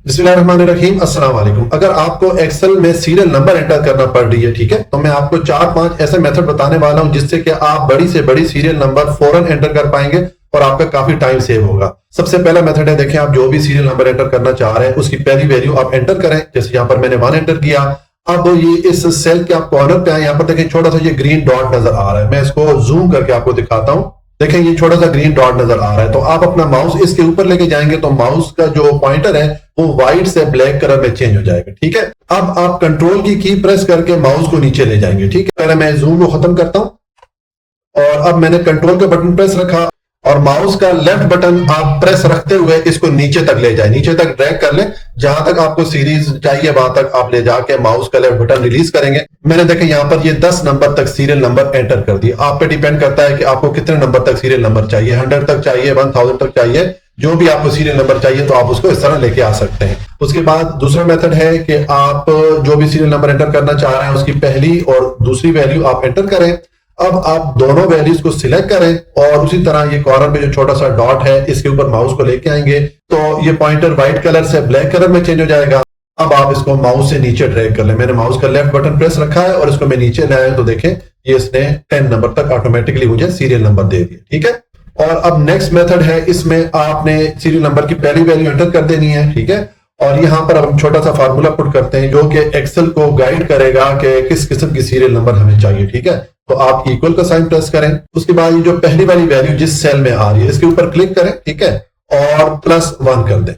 बिस्मिल्लाहिर्रहमानिर्रहीम, अस्सलाम वालेकुम। अगर आपको एक्सेल में सीरियल नंबर एंटर करना पड़ रही है, ठीक है, तो मैं आपको 4-5 ऐसे मेथड बताने वाला हूं जिससे कि आप बड़ी से बड़ी सीरियल नंबर फौरन एंटर कर पाएंगे और आपका काफी टाइम सेव होगा। सबसे पहला मेथड है, देखें, आप जो भी सीरियल नंबर एंटर करना चाह रहे हैं उसकी पहली वैल्यू आप एंटर करें। जैसे यहाँ पर मैंने 1 एंटर किया। अब ये इस सेल के आप कॉर्नर पे आए, यहाँ पर देखें छोटा सा ये ग्रीन डॉट नजर आ रहा है। मैं इसको जूम करके आपको दिखाता हूं। देखें ये छोटा सा ग्रीन डॉट नजर आ रहा है, तो आप अपना माउस इसके ऊपर लेके जाएंगे तो माउस का जो पॉइंटर है वो व्हाइट से ब्लैक कलर में चेंज हो जाएगा। ठीक है, अब आप कंट्रोल की प्रेस करके माउस को नीचे ले जाएंगे। ठीक है, पहले मैं जूम को खत्म करता हूं और अब मैंने कंट्रोल का बटन प्रेस रखा और माउस का लेफ्ट बटन आप प्रेस रखते हुए इसको नीचे तक ले जाए, नीचे तक ड्रैग कर ले। जहां तक आपको सीरीज चाहिए वहां तक आप ले जाके माउस का लेफ्ट बटन रिलीज करेंगे। मैंने देखा यहाँ पर ये 10 नंबर तक सीरियल नंबर एंटर कर दिया। आप पे डिपेंड करता है कि आपको कितने नंबर तक सीरियल नंबर चाहिए, 100 तक चाहिए, 1000 तक चाहिए, जो भी आपको सीरियल नंबर चाहिए तो आप उसको इस तरह लेके आ सकते हैं। उसके बाद दूसरा मेथड है कि आप जो भी सीरियल नंबर एंटर करना चाह रहे हैं उसकी पहली और दूसरी वैल्यू आप एंटर करें। अब आप दोनों वैल्यूज को सिलेक्ट करें और उसी तरह ये कॉर्नर पे जो छोटा सा डॉट है इसके ऊपर माउस को लेके आएंगे तो ये पॉइंटर व्हाइट कलर से ब्लैक कलर में चेंज हो जाएगा। अब आप इसको माउस से नीचे ड्रैग कर लें। मैंने माउस का लेफ्ट बटन प्रेस रखा है और इसको मैं नीचे लाया तो देखें ये इसने 10 नंबर तक ऑटोमेटिकली मुझे सीरियल नंबर दे दिया। ठीक है, और अब नेक्स्ट मेथड है, इसमें आपने सीरियल नंबर की पहली वैल्यू एंटर कर देनी है। ठीक है, और यहां पर हम छोटा सा फार्मूला पुट करते हैं जो कि एक्सेल को गाइड करेगा कि किस किस्म की सीरियल नंबर हमें चाहिए। ठीक है, तो आप इक्वल का साइन प्रेस करें। उसके बाद ये जो पहली वाली वैल्यू जिस सेल में आ रही है इसके ऊपर क्लिक करें। ठीक है, और +1 कर दें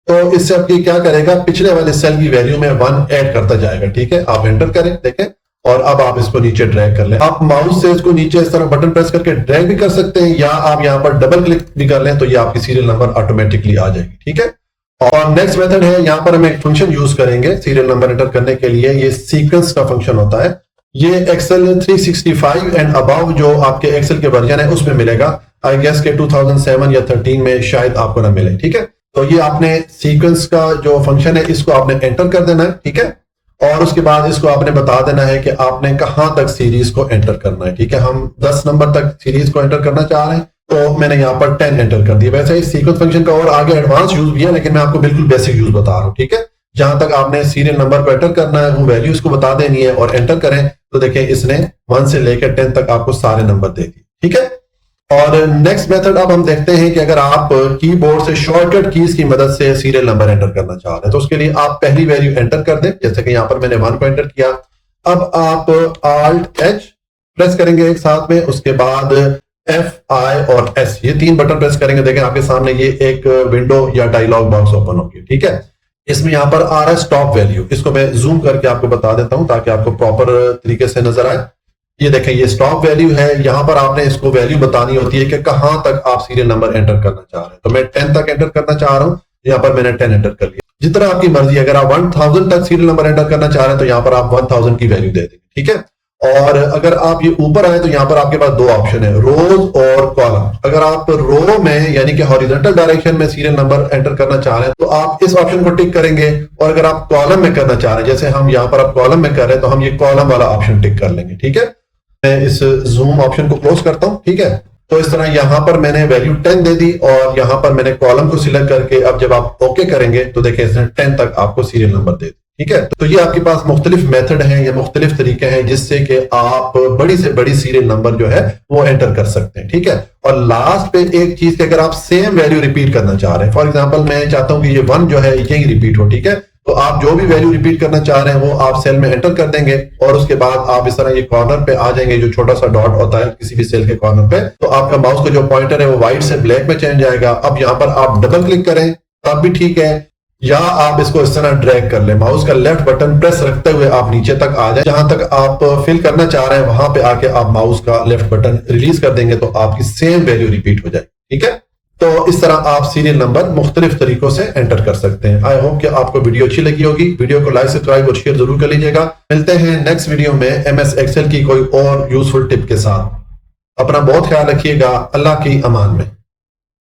तो इससे आपकी क्या करेगा, पिछले वाले सेल की वैल्यू में 1 ऐड करता जाएगा। ठीक है, आप एंटर करें, देखें, और अब आप इसको नीचे ड्रैग कर लें। आप माउस से इसको नीचे इस तरह बटन प्रेस करके ड्रैग भी कर सकते हैं या आप यहां पर डबल क्लिक भी कर लें तो ये आपकी सीरियल नंबर ऑटोमेटिकली आ जाएगी। ठीक है, और नेक्स्ट मेथड है, यहां पर हम एक फंक्शन यूज करेंगे सीरियल नंबर एंटर करने के लिए। ये सीक्वेंस का फंक्शन होता है। ये एक्सेल 365 एंड अबव जो आपके एक्सेल के वर्जन है उसमें मिलेगा। आई गेस के 2007 या 13 में शायद आपको ना मिले। ठीक है, तो ये आपने सीक्वेंस का जो फंक्शन है इसको आपने एंटर कर देना है। ठीक है, और उसके बाद इसको आपने बता देना है कि आपने कहां तक सीरीज को एंटर करना है। ठीक है, हम 10 नंबर तक सीरीज को एंटर करना चाह रहे हैं तो मैंने यहाँ पर 10 एंटर कर दिया। वैसे इस सीक्वेंस फंक्शन का और आगे एडवांस यूज भी है लेकिन मैं आपको बिल्कुल बेसिक यूज बता रहा हूँ। ठीक है, जहां तक आपने सीरियल नंबर को एंटर करना है वो वैल्यू इसको बता देनी है और एंटर करें तो देखें इसने 1 से लेकर 10 तक आपको सारे नंबर दे दिए। ठीक है, और नेक्स्ट मेथड अब हम देखते हैं कि अगर आप कीबोर्ड से शॉर्टकट कीज की मदद से सीरियल नंबर एंटर करना चाह रहे हैं तो उसके लिए आप पहली वैल्यू एंटर कर दें। जैसे कि यहाँ पर मैंने 1 को एंटर किया। अब आप Alt+H प्रेस करेंगे एक साथ में, उसके बाद F, I और S ये 3 बटन प्रेस करेंगे। देखें आपके सामने ये एक विंडो या डायलॉग बॉक्स ओपन होगी। ठीक है, इसमें यहाँ पर आ रहा है स्टॉप वैल्यू। इसको मैं जूम करके आपको बता देता हूं ताकि आपको प्रॉपर तरीके से नजर आए। ये देखें ये स्टॉप वैल्यू है। यहाँ पर आपने इसको वैल्यू बतानी होती है कि कहां तक आप सीरियल नंबर एंटर करना चाह रहे हैं। तो मैं 10 तक एंटर करना चाह रहा हूं, यहाँ पर मैंने 10 एंटर कर लिया। जितना आपकी मर्जी, अगर आप 1000 तक सीरियल नंबर एंटर करना चाह रहे हैं तो यहाँ पर आप 1000 की वैल्यू दे देंगे। ठीक है, और अगर आप ये ऊपर आए तो यहाँ पर आपके पास 2 ऑप्शन है, रोज और कॉलम। अगर आप रो में यानी कि हॉरिजॉन्टल डायरेक्शन में सीरियल नंबर एंटर करना चाह रहे हैं तो आप इस ऑप्शन को टिक करेंगे, और अगर आप कॉलम में करना चाह रहे हैं जैसे हम यहाँ पर आप कॉलम में कर रहे हैं तो हम ये कॉलम वाला ऑप्शन टिक कर लेंगे। ठीक है, मैं इस जूम ऑप्शन को क्लोज करता हूं। ठीक है, तो इस तरह यहां पर मैंने वैल्यू 10 दे दी और यहां पर मैंने कॉलम को सिलेक्ट करके अब जब आप ओके करेंगे तो देखिए इसने 10 तक आपको सीरियल नंबर दे दी। ठीक है, तो ये आपके पास मुख्तलिफ मेथड हैं या मुख्तलिफ तरीके हैं जिससे कि आप बड़ी से बड़ी सीरियल नंबर जो है वो एंटर कर सकते हैं। ठीक है, और लास्ट पे एक चीज कि अगर आप सेम वैल्यू रिपीट करना चाह रहे हैं, फॉर एग्जांपल मैं चाहता हूं कि ये 1 जो है यही रिपीट हो। ठीक है, तो आप जो भी वैल्यू रिपीट करना चाह रहे हैं वो आप सेल में एंटर कर देंगे और उसके बाद आप इस तरह ये कॉर्नर पे आ जाएंगे, जो छोटा सा डॉट होता है किसी भी सेल के कॉर्नर पे, तो आपका माउस का जो पॉइंटर है वो व्हाइट से ब्लैक में चेंज जाएगा। अब यहाँ पर आप डबल क्लिक करें तब भी ठीक है, या आप इसको इस तरह ड्रैग कर लें। माउस का लेफ्ट बटन प्रेस रखते हुए आप नीचे तक आ जाए, जहां तक आप फिल करना चाह रहे हैं वहां पे आके आप माउस का लेफ्ट बटन रिलीज कर देंगे तो आपकी सेम वैल्यू रिपीट हो जाएगी। ठीक है, तो इस तरह आप सीरियल नंबर मुख्तलिफ तरीकों से एंटर कर सकते हैं। आई होप कि आपको वीडियो अच्छी लगी होगी। वीडियो को लाइक, सब्सक्राइब और शेयर जरूर कर लीजिएगा। मिलते हैं नेक्स्ट वीडियो में MS एक्सेल की कोई और यूजफुल टिप के साथ। अपना बहुत ख्याल रखिएगा। अल्लाह की अमान में।